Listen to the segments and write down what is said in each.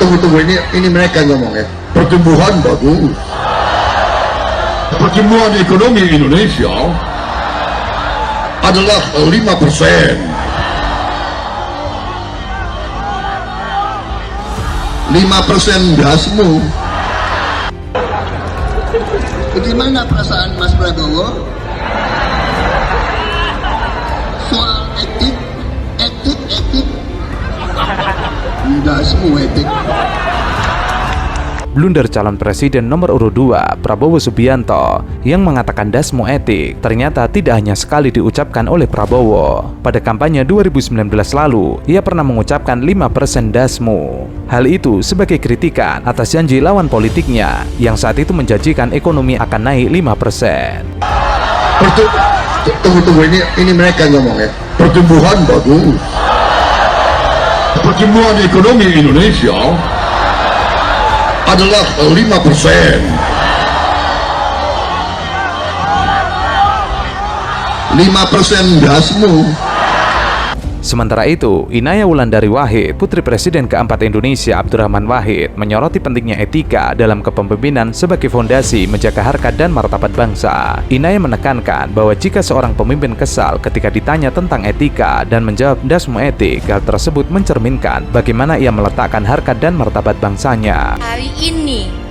Tunggu, ini mereka ngomong ya. Pertumbuhan bagus. Pertumbuhan ekonomi Indonesia adalah 5%. 5% dasmu. Bagaimana perasaan Mas Prabowo soal etik? Dasmu etik. Blunder calon presiden nomor urut 2 Prabowo Subianto yang mengatakan dasmu etik ternyata tidak hanya sekali diucapkan oleh Prabowo. Pada kampanye 2019 lalu, ia pernah mengucapkan 5% dasmu. Hal itu sebagai kritikan atas janji lawan politiknya yang saat itu menjanjikan ekonomi akan naik 5%. Tunggu, ini mereka ngomong ya. Pertumbuhan bagus. Pertumbuhan ekonomi Indonesia adalah 5%. 5% dasmu. Sementara itu, Inaya Wulandari Wahid, putri Presiden keempat Indonesia Abdurrahman Wahid, menyoroti pentingnya etika dalam kepemimpinan sebagai fondasi menjaga harkat dan martabat bangsa. Inaya menekankan bahwa jika seorang pemimpin kesal ketika ditanya tentang etika dan menjawab dasmu etik, hal tersebut mencerminkan bagaimana ia meletakkan harkat dan martabat bangsanya. Hari ini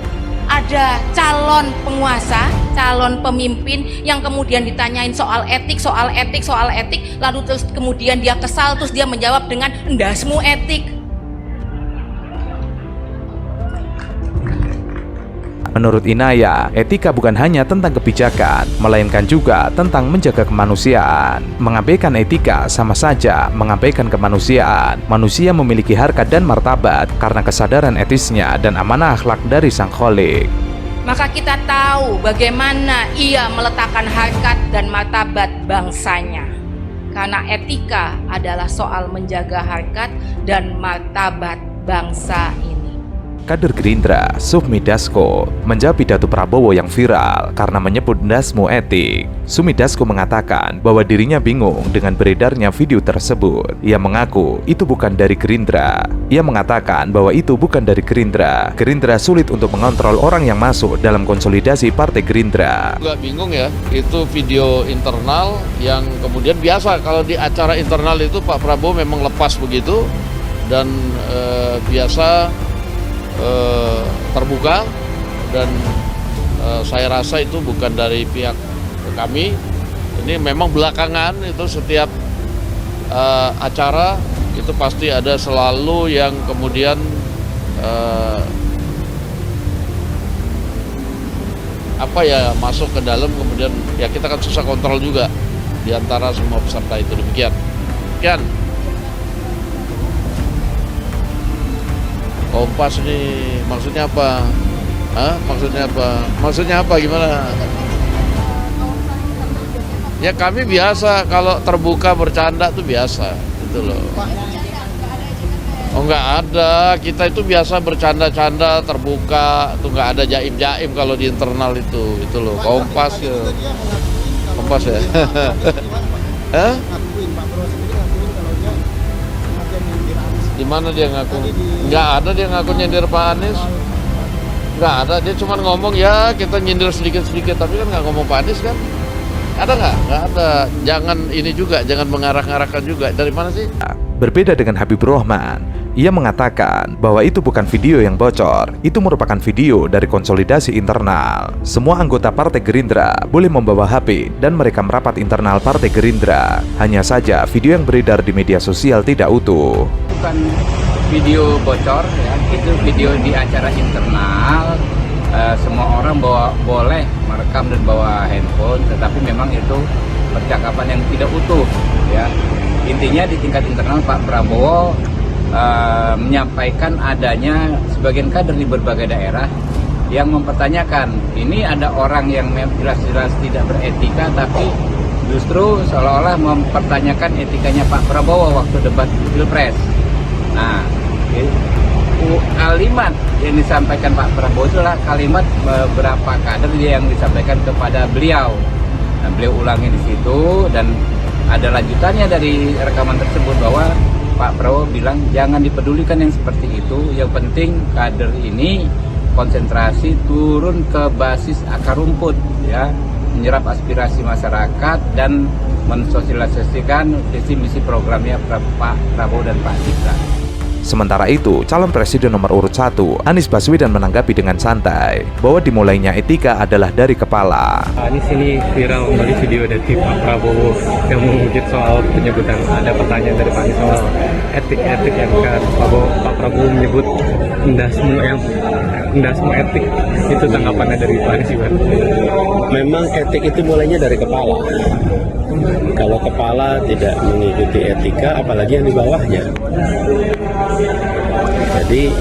ada calon penguasa, calon pemimpin yang kemudian ditanyain soal etik, lalu terus kemudian dia kesal, terus dia menjawab dengan endasmu etik. Menurut Inaya, etika bukan hanya tentang kebijakan, melainkan juga tentang menjaga kemanusiaan. Mengabaikan etika sama saja mengabaikan kemanusiaan. Manusia memiliki harkat dan martabat karena kesadaran etisnya dan amanah akhlak dari Sang Kholik. Maka kita tahu bagaimana ia meletakkan harkat dan martabat bangsanya. Karena etika adalah soal menjaga harkat dan martabat bangsa ini. Kader Gerindra, Sufmi Dasko, menjawab pidato Prabowo yang viral karena menyebut dasmu etik. Sufmi Dasko mengatakan bahwa dirinya bingung dengan beredarnya video tersebut. Ia mengaku itu bukan dari Gerindra. Ia mengatakan bahwa itu bukan dari Gerindra. Gerindra sulit untuk mengontrol orang yang masuk dalam konsolidasi Partai Gerindra. Juga bingung ya, itu video internal yang kemudian biasa kalau di acara internal itu Pak Prabowo memang lepas begitu dan biasa terbuka dan saya rasa itu bukan dari pihak kami. Ini memang belakangan itu setiap acara itu pasti ada selalu yang kemudian masuk ke dalam, kemudian ya kita kan susah kontrol juga di antara semua peserta itu. Demikian. Kompas nih, maksudnya apa? Maksudnya apa? Gimana? Ya kami biasa kalau terbuka bercanda tuh biasa, gitu loh. Oh nggak ada, kita itu biasa bercanda-canda terbuka, tuh nggak ada jaim-jaim kalau di internal itu, gitu loh. Kompas ya. Hah? Di mana dia ngaku? Nggak ada dia ngaku nyindir Pak Anies. Nggak ada, dia cuma ngomong ya kita nyindir sedikit-sedikit, tapi kan nggak ngomong Pak Anies kan? Ada nggak? Nggak ada. Jangan ini juga, jangan mengarah-arahkan juga. Dari mana sih? Berbeda dengan Habibur Rahman, ia mengatakan bahwa itu bukan video yang bocor, itu merupakan video dari konsolidasi internal. Semua anggota Partai Gerindra boleh membawa HP dan mereka merapat internal Partai Gerindra. Hanya saja video yang beredar di media sosial tidak utuh. Bukan video bocor ya, itu video di acara internal. Semua orang boleh merekam dan bawa handphone, tetapi memang itu percakapan yang tidak utuh ya. Intinya di tingkat internal Pak Prabowo menyampaikan adanya sebagian kader di berbagai daerah yang mempertanyakan, ini ada orang yang jelas-jelas tidak beretika tapi justru seolah-olah mempertanyakan etikanya Pak Prabowo waktu debat Pilpres. Nah, kalimat yang disampaikan Pak Prabowo itulah kalimat beberapa kader yang disampaikan kepada beliau. Nah, beliau ulangi di situ dan ada lanjutannya dari rekaman tersebut bahwa Pak Prabowo bilang jangan dipedulikan yang seperti itu, yang penting kader ini konsentrasi turun ke basis akar rumput, ya, menyerap aspirasi masyarakat dan mensosialisasikan visi misi programnya Pak Prabowo dan Pak Gibran. Sementara itu, calon presiden nomor urut 1, Anies Baswedan menanggapi dengan santai bahwa dimulainya etika adalah dari kepala. Anies ini viral kembali video dari Pak Prabowo yang mengungkit soal penyebutan, ada pertanyaan dari Pak Anies soal etik-etik yang Pak Prabowo menyebut endasmu etik. Itu tanggapannya dari Pak Anies juga. Memang etik itu mulainya dari kepala. Kalau kepala tidak mengikuti etika, apalagi yang di bawahnya. Jadi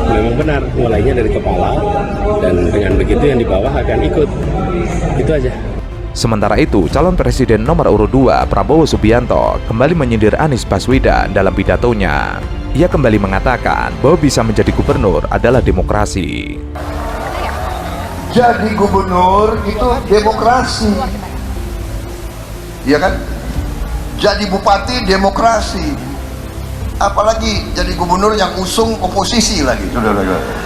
memang benar mulainya dari kepala, dan dengan begitu yang di bawah akan ikut. Itu aja. Sementara itu, calon presiden nomor urut 2, Prabowo Subianto, kembali menyindir Anies Baswedan dalam pidatonya. Ia kembali mengatakan bahwa bisa menjadi gubernur adalah demokrasi. Jadi gubernur itu demokrasi, ya kan? Jadi bupati demokrasi, apalagi jadi gubernur yang usung oposisi lagi, saudara-saudara.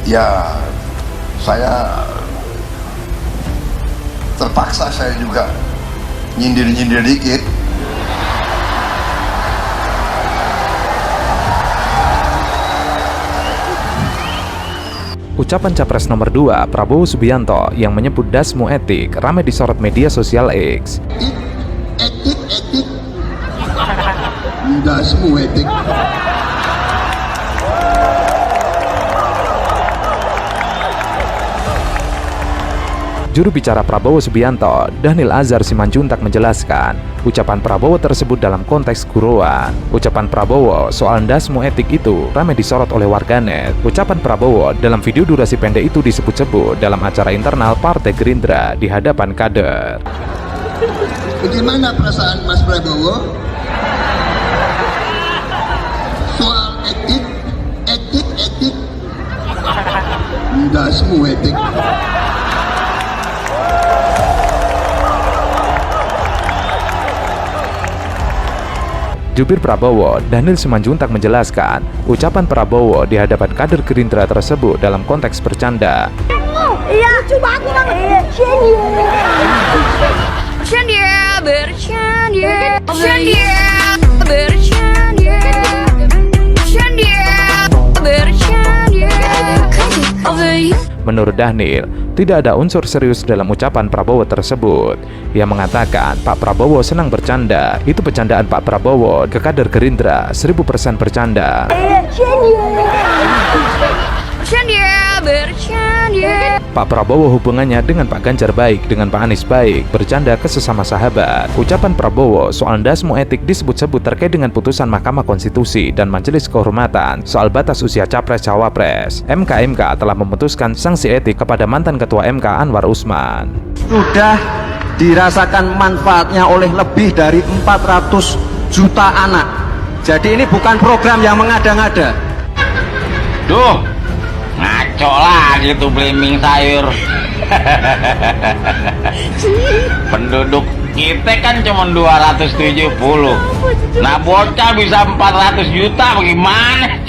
Ya, saya terpaksa saya juga nyindir-nyindir dikit. Ucapan Capres nomor 2, Prabowo Subianto, yang menyebut dasmu etik ramai disorot media sosial X. Etik. Dasmu etik. Juru bicara Prabowo Subianto, Dhanil Anzar Simanjuntak menjelaskan, ucapan Prabowo tersebut dalam konteks guruan. Ucapan Prabowo soal ndasmu etik itu ramai disorot oleh warganet. Ucapan Prabowo dalam video durasi pendek itu disebut-sebut dalam acara internal Partai Gerindra di hadapan kader. Bagaimana perasaan Mas Prabowo soal etik? Ndasmu etik. Jubir Prabowo, Dhanil Simanjuntak menjelaskan, ucapan Prabowo di hadapan kader Gerindra tersebut dalam konteks bercanda. Iya, lucu banget. Menurut Dhanil, tidak ada unsur serius dalam ucapan Prabowo tersebut. Ia mengatakan Pak Prabowo senang bercanda. Itu bercandaan Pak Prabowo ke kader Gerindra, 1000% bercanda. Pak Prabowo hubungannya dengan Pak Ganjar baik, dengan Pak Anies baik, bercanda ke sesama sahabat. Ucapan Prabowo soal ndasmu etik disebut-sebut terkait dengan putusan Mahkamah Konstitusi dan Majelis Kehormatan soal batas usia Capres-Cawapres. MK telah memutuskan sanksi etik kepada mantan Ketua MK Anwar Usman. Sudah dirasakan manfaatnya oleh lebih dari 400 juta anak. Jadi ini bukan program yang mengada-ngada. Duh, ngaco lagi tuh blaming sayur. Penduduk kita kan cuma 270. Nah bocah bisa 400 juta bagaimana?